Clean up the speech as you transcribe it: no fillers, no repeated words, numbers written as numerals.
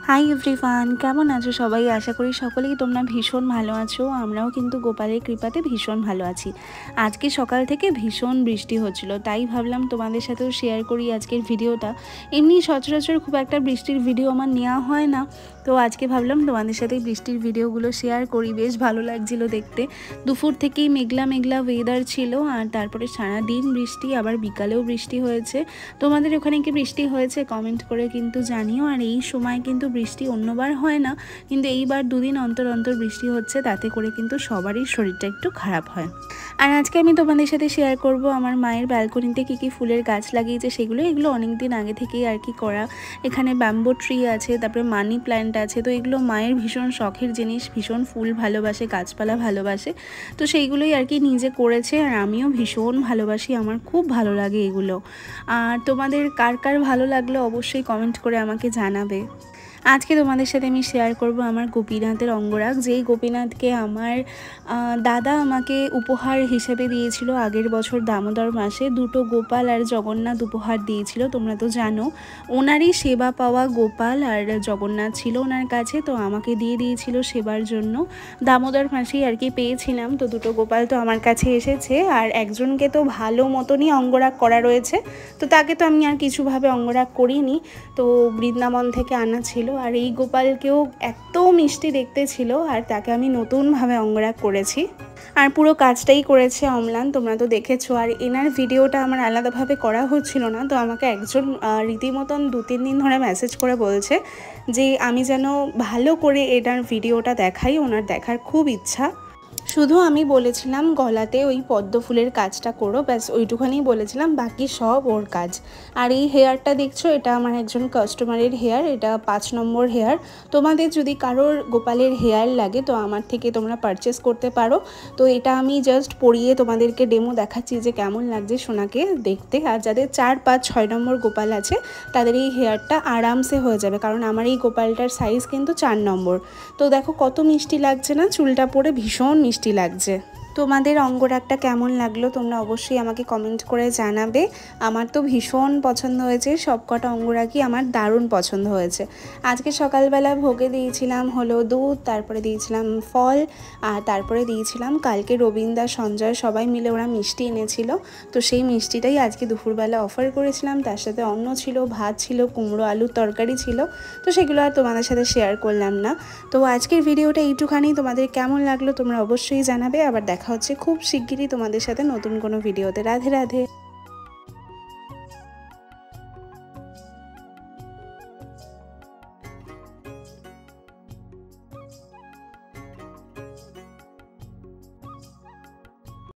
Hi everyone, কেমন আছো সবাই? আশা করি সকলেই তোমরা ভীষণ ভালো আছো। আমরাও কিন্তু গোপালের কৃপাতে ভীষণ ভালো আছি। আজকে সকাল থেকে ভীষণ বৃষ্টি হচ্ছিল, তাই ভাবলাম তোমাদের সাথেও শেয়ার করি আজকের ভিডিওটা। এমনি সচরাচর খুব একটা বৃষ্টির ভিডিও আমার নেওয়া হয় না, তো আজকে ভাবলাম তোমাদের সাথে বৃষ্টির ভিডিওগুলো শেয়ার করি। বেশ ভালো লাগছিল দেখতে। দুপুর থেকেই মেঘলা মেঘলা ওয়েদার ছিল, আর তারপরে সারাদিন বৃষ্টি, আবার বিকালেও বৃষ্টি হয়েছে। তোমাদের ওখানে কি বৃষ্টি হয়েছে কমেন্ট করে কিন্তু জানিও। আর এই সময় কিন্তু বৃষ্টি অন্যবার হয় না, কিন্তু এইবার দুদিন অন্তর অন্তর বৃষ্টি হচ্ছে, তাতে করে কিন্তু সবারই শরীরটা একটু খারাপ হয়। আর আজকে আমি তোমাদের সাথে শেয়ার করব আমার মায়ের ব্যালকনিতে কী কী ফুলের গাছ লাগিয়েছে সেগুলো। এগুলো অনেক দিন আগে থেকেই আর কি করা। এখানে ব্যাম্বো ট্রি আছে, তারপরে মানি প্ল্যান্ট আছে। তো এগুলো মায়ের ভীষণ শখের জিনিস, ভীষণ ফুল ভালোবাসে, গাছপালা ভালোবাসে। তো সেইগুলোই আর কি নিজে করেছে, আর আমিও ভীষণ ভালোবাসি, আমার খুব ভালো লাগে এগুলো। আর তোমাদের কার কার ভালো লাগলো অবশ্যই কমেন্ট করে আমাকে জানাবে। আজকে তোমাদের সাথে আমি শেয়ার করব আমার গোপীনাথের অঙ্গরাগ, যেই গোপীনাথকে আমার দাদা আমাকে উপহার হিসেবে দিয়েছিল আগের বছর দামোদর মাসে। দুটো গোপাল আর জগন্নাথ উপহার দিয়েছিল, তোমরা তো জানো। ওনারই সেবা পাওয়া গোপাল আর জগন্নাথ ছিল ওনার কাছে, তো আমাকে দিয়ে দিয়েছিল সেবার জন্য। দামোদর মাসেই আর কি পেয়েছিলাম। তো দুটো গোপাল তো আমার কাছে এসেছে, আর একজনকে তো ভালো মতনই অঙ্গরাগ করা রয়েছে, তো তাকে তো আমি আর কিছুভাবে অঙ্গরাগ করিনি, তো বৃন্দাবন থেকে আনা ছিল। আর এই গোপালকেও এত মিষ্টি দেখতে ছিল, আর তাকে আমি নতুনভাবে অঙ্গরাগ করেছি। আর পুরো কাজটাই করেছে অম্লান, তোমরা তো দেখেছো। আর এনার ভিডিওটা আমার আলাদাভাবে করা হচ্ছিল না, তো আমাকে একজন রীতিমতন 2-3 দিন ধরে মেসেজ করে বলছে যে আমি যেন ভালো করে এনার ভিডিওটা দেখাই, ওনার দেখার খুব ইচ্ছা। শুধু আমি বলেছিলাম গলাতে ওই পদ্ম ফুলের কাজটা করো, ব্যাস ওইটুখানি বলেছিলাম, বাকি সব ওর কাজ। আর এই হেয়ারটা দেখছো, এটা আমার একজন কাস্টমারের হেয়ার, এটা 5 নম্বর হেয়ার। তোমাদের যদি কারোর গোপালের হেয়ার লাগে তো আমার থেকে তোমরা পারচেস করতে পারো। তো এটা আমি জাস্ট পরিয়ে তোমাদেরকে ডেমো দেখাচ্ছি যে কেমন লাগছে সোনাকে দেখতে। আর যাদের 4, 5, 6 নম্বর গোপাল আছে তাদের এই হেয়ারটা আরামসে হয়ে যাবে, কারণ আমার এই গোপালটার সাইজ কিন্তু 4 নম্বর। তো দেখো কত মিষ্টি লাগছে না, চুলটা পরে ভীষণ মিষ্টি লাগছে। তোমাদের অঙ্গরাগটা কেমন লাগলো তোমরা অবশ্যই আমাকে কমেন্ট করে জানাবে। আমার তো ভীষণ পছন্দ হয়েছে, সবকটা অঙ্গরাগই আমার দারুণ পছন্দ হয়েছে। আজকে সকালবেলা ভোগে দিয়েছিলাম হলো দুধ, তারপরে দিয়েছিলাম ফল, আর তারপরে দিয়েছিলাম কালকে রবীন্দ্র সঞ্জয় সবাই মিলে ওরা মিষ্টি এনেছিল, তো সেই মিষ্টিটাই আজকে দুপুরবেলা অফার করেছিলাম। তার সাথে অন্ন ছিল, ভাত ছিল, কুমড়ো আলুর তরকারি ছিল, তো সেগুলো আর তোমাদের সাথে শেয়ার করলাম না। তো আজকের ভিডিওটা এইটুখানি, তোমাদের কেমন লাগলো তোমরা অবশ্যই জানাবে। আবার দেখা হচ্ছে খুব শিগগিরই তোমাদের সাথে নতুন কোনো ভিডিওতে। রাধে রাধে।